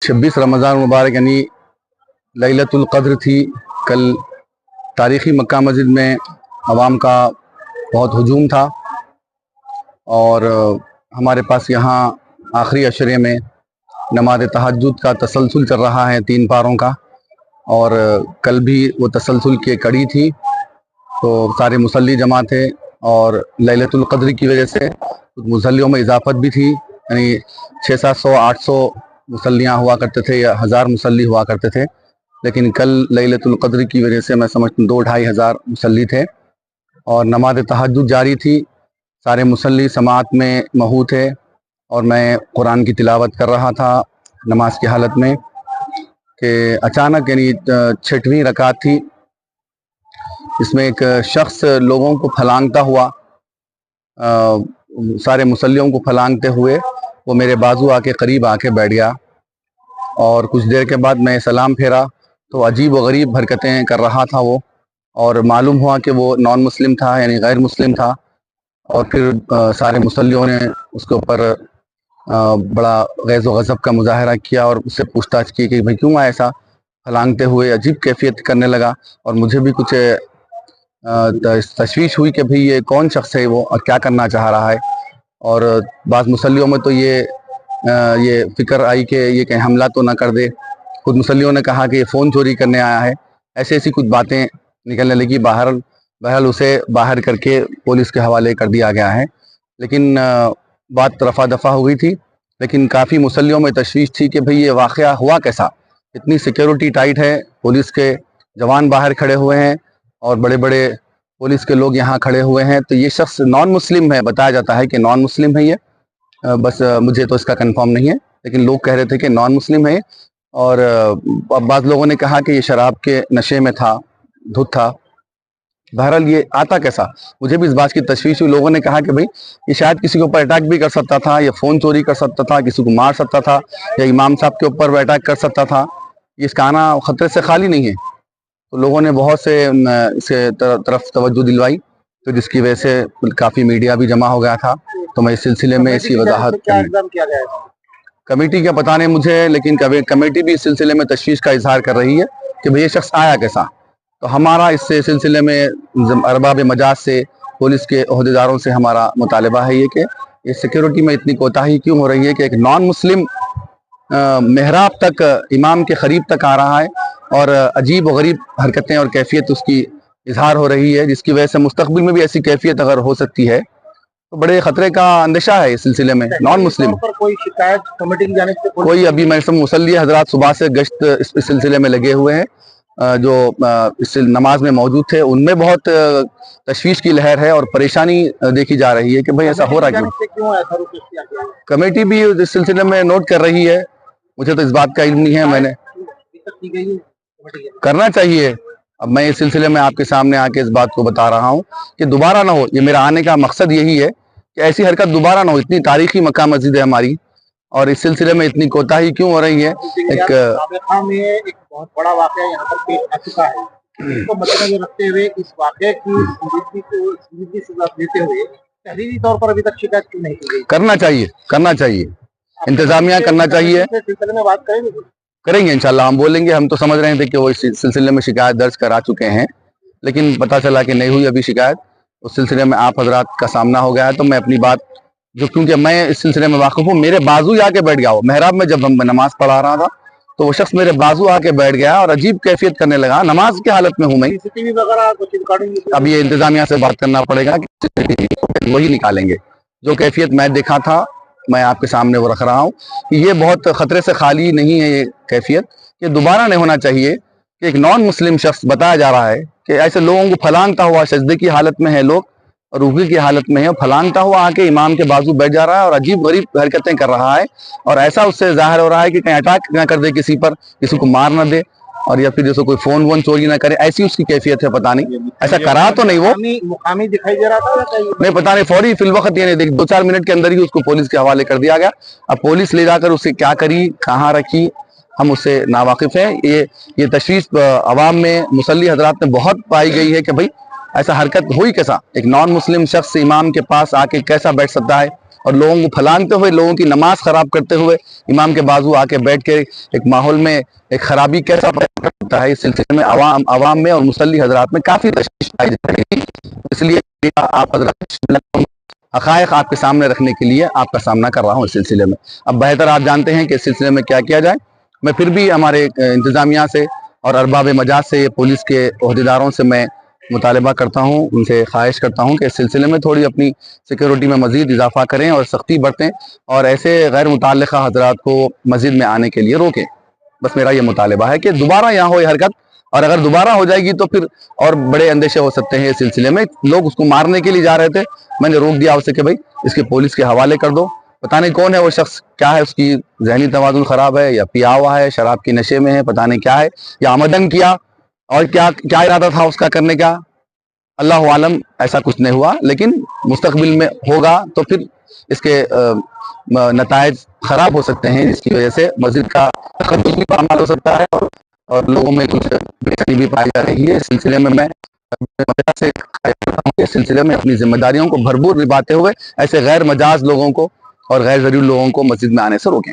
26 रमज़ान मुबारक यानी लैलतुल क़द्र थी। कल तारीख़ी मक्का मस्जिद में अवाम का बहुत हुजूम था और हमारे पास यहाँ आखिरी अशरे में नमाज तहज्जुद का तसलसल चल रहा है 3 पारों का, और कल भी वो तसलसल की कड़ी थी। तो सारे मुसल्ली जमा थे और लैलतुल क़द्र की वजह से मुसल्लियों में इजाफत भी थी, यानी 600-700-800 मुसल्लियाँ हुआ करते थे या 1000 मुसल्ली हुआ करते थे, लेकिन कल लैलतुल क़द्र की वजह से मैं समझता हूँ 2-2.5 हज़ार मुसल्ली थे और नमाज तहज्जुद जारी थी। सारे मुसल्ली समात में महू थे और मैं कुरान की तिलावत कर रहा था नमाज की हालत में कि अचानक यानी 6वीं रकात थी, इसमें एक शख्स लोगों को फलांगता हुआ सारे मुसल्लियों को फलांगते हुए वो मेरे बाजू आके करीब आके बैठ गया और कुछ देर के बाद मैं सलाम फेरा तो अजीब व गरीब हरकतें कर रहा था वो, और मालूम हुआ कि वो नॉन मुस्लिम था यानी गैर मुस्लिम था। और फिर सारे मुसल्लियों ने उसके ऊपर बड़ा गैज़ व गज़ब का मुजाहरा किया और उससे पूछताछ की कि भाई क्यों ऐसा फलांगते हुए अजीब कैफियत करने लगा, और मुझे भी कुछ तशवीश हुई कि भाई ये कौन शख्स है वो और क्या करना चाह रहा है। और बाज़ मुसल्लियों में तो ये फ़िक्र आई कि ये कहीं हमला तो ना कर दे। खुद मुसल्लियों ने कहा कि ये फ़ोन चोरी करने आया है, ऐसी कुछ बातें निकलने लगी। बहरहाल उसे बाहर करके पुलिस के हवाले कर दिया गया है, लेकिन बात रफ़ा दफ़ा हो गई थी। लेकिन काफ़ी मुसल्लियों में तशवीश थी कि भाई ये वाक़या हुआ कैसा, इतनी सिक्योरिटी टाइट है, पुलिस के जवान बाहर खड़े हुए हैं और बड़े बड़े पुलिस के लोग यहाँ खड़े हुए हैं, तो ये शख्स नॉन मुस्लिम है, बताया जाता है कि नॉन मुस्लिम है ये। बस मुझे तो इसका कंफर्म नहीं है, लेकिन लोग कह रहे थे कि नॉन मुस्लिम है। और बाज़ लोगों ने कहा कि ये शराब के नशे में था, धुत था। बहरहाल ये आता कैसा, मुझे भी इस बात की तशवीश हुई। लोगों ने कहा कि भाई ये शायद किसी के ऊपर अटैक भी कर सकता था, या फ़ोन चोरी कर सकता था, किसी को मार सकता था, या इमाम साहब के ऊपर अटैक कर सकता था। इसका आना ख़तरे से खाली नहीं है। तो लोगों ने बहुत से इसे तरफ तवज्जो दिलवाई, तो जिसकी वजह से काफ़ी मीडिया भी जमा हो गया था। तो मैं इस सिलसिले में इसकी वजाहत कमेटी का पता नहीं मुझे, लेकिन कमेटी भी इस सिलसिले में तशवीश का इजहार कर रही है कि भाई ये शख्स आया कैसा। तो हमारा इस सिलसिले में अरबाब मजाज से, पुलिस के ओहदेदारों से हमारा मुतालबा है ये कि ये सिक्योरिटी में इतनी कोताही क्यों हो रही है कि एक नॉन मुस्लिम मेहराब तक, इमाम के करीब तक आ रहा है और अजीब व गरीब हरकतें और कैफियत उसकी इजहार हो रही है, जिसकी वजह से मुस्तकबिल में भी ऐसी कैफियत अगर हो सकती है तो बड़े खतरे का अंदेशा है इस सिलसिले में। नॉन मुस्लिम पर कोई शिकायत कमेटी की जानिब से कोई अभी मैं सब मुसल्ली हजरात सुबह से गश्त इस सिलसिले में लगे हुए हैं, जो इस नमाज में मौजूद थे उनमें बहुत तशवीश की लहर है और परेशानी देखी जा रही है कि भाई ऐसा हो रहा क्यों। कमेटी भी इस सिलसिले में नोट कर रही है, मुझे तो इस बात का इल्म नहीं है। मैंने करना चाहिए। अब मैं इस सिलसिले में आपके सामने आके इस बात को बता रहा हूँ कि दोबारा ना हो। ये मेरा आने का मकसद यही है कि ऐसी हरकत दोबारा ना हो। इतनी तारीखी मक्का मस्जिद है हमारी, और इस सिलसिले में इतनी कोताही क्यों हो रही है। एक बहुत बड़ा वाकया यहाँ पर पेश आ चुका है, इसको मद्देनजर रखते हुए इस वाकये की संजीदगी से लेते हुए तहरीरी तौर पर अभी तक शिकायत क्यों नहीं की गई। करना चाहिए इंतजामिया करना चाहिए। सिलसिले में बात करेंगे इंशाल्लाह, हम बोलेंगे। हम तो समझ रहे थे कि वो इस सिलसिले में शिकायत दर्ज करा चुके हैं, लेकिन पता चला कि नहीं हुई अभी शिकायत। उस सिलसिले में आप हजरात का सामना हो गया है, तो मैं अपनी बात जो, क्योंकि मैं इस सिलसिले में वाकिफ हूँ, मेरे बाजू आके बैठ गया। वो मेहराब में जब हम नमाज पढ़ा रहा था तो वो शख्स मेरे बाजू आके बैठ गया और अजीब कैफियत करने लगा। नमाज की हालत में हूँ मैं। अब ये इंतजामिया से बात करना पड़ेगा, वही निकालेंगे। जो कैफियत मैं देखा था मैं आपके सामने वो रख रहा हूँ कि ये बहुत खतरे से खाली नहीं है। ये कैफियत ये दोबारा नहीं होना चाहिए कि एक नॉन मुस्लिम शख्स, बताया जा रहा है कि ऐसे लोगों को फलांगता हुआ, सजदे की हालत में है लोग और रुकू की हालत में है, फलांगता हुआ आके इमाम के बाजू बैठ जा रहा है और अजीब गरीब हरकतें कर रहा है, और ऐसा उससे जाहिर हो रहा है कि कहीं अटैक ना कर दे किसी पर, किसी को मार ना दे, और या फिर जैसे कोई फोन वोन चोरी ना करे, ऐसी उसकी कैफियत है। पता नहीं ऐसा करा तो नहीं, वो मुकामी दिखाई दे रहा था नहीं, पता नहीं। फौरी फिल वक्त ये नहीं देख 2-4 मिनट के अंदर ही उसको पुलिस के हवाले कर दिया गया। अब पुलिस ले जाकर उसे क्या करी, कहाँ रखी, हम उससे नावाकिफ हैं। ये तशवीश अवाम में मुसल्ली हजरात में बहुत पाई गई है कि भाई ऐसा हरकत हुई कैसा, एक नॉन मुस्लिम शख्स इमाम के पास आके कैसा बैठ सकता है, اور لوگوں کو پھلانگتے ہوئے لوگوں کی نماز خراب کرتے ہوئے امام کے بازو آ کے بیٹھ کے ایک ماحول میں ایک خرابی کیسا پیدا ہوتا ہے، اس سلسلے میں عوام میں اور مصلی حضرات میں کافی تشویش پائی جا رہی ہے۔ اس لیے آپ حضرات حقائق آپ کے سامنے رکھنے کے لیے آپ کا سامنا کر رہا ہوں اس سلسلے میں۔ اب بہتر آپ جانتے ہیں کہ اس سلسلے میں کیا کیا جائے۔ میں پھر بھی ہمارے انتظامیہ سے اور ارباب مجاز سے، پولیس کے عہدیداروں سے میں مطالبہ کرتا ہوں، ان سے خواہش کرتا ہوں کہ اس سلسلے میں تھوڑی اپنی سیکیورٹی میں مزید اضافہ کریں اور سختی برتیں اور ایسے غیر متعلقہ حضرات کو مسجد میں آنے کے لیے روکیں۔ بس میرا یہ مطالبہ ہے کہ دوبارہ یہاں ہو یہ حرکت، اور اگر دوبارہ ہو جائے گی تو پھر اور بڑے اندیشے ہو سکتے ہیں اس سلسلے میں۔ لوگ اس کو مارنے کے لیے جا رہے تھے، میں نے روک دیا اسے کہ بھائی اس کے پولیس کے حوالے کر دو، پتہ نہیں کون ہے وہ شخص، کیا ہے اس کی ذہنی توازن خراب ہے یا پیا ہوا ہے، شراب کی نشے میں ہے، پتہ نہیں کیا ہے، یا آمدن کیا اور کیا ارادہ تھا اس کا کرنے کا، اللہ عالم۔ ایسا کچھ نہیں ہوا، لیکن مستقبل میں ہوگا تو پھر اس کے نتائج خراب ہو سکتے ہیں، جس کی وجہ سے مسجد کا تقدس بھی پامال ہو سکتا ہے اور لوگوں میں کچھ بےچینی بھی پائی جا رہی ہے۔ اس سلسلے میں میں اس سلسلے میں اپنی ذمہ داریوں کو بھرپور نبھاتے ہوئے ایسے غیر مجاز لوگوں کو اور غیر ضروری لوگوں کو مسجد میں آنے سے روکیں۔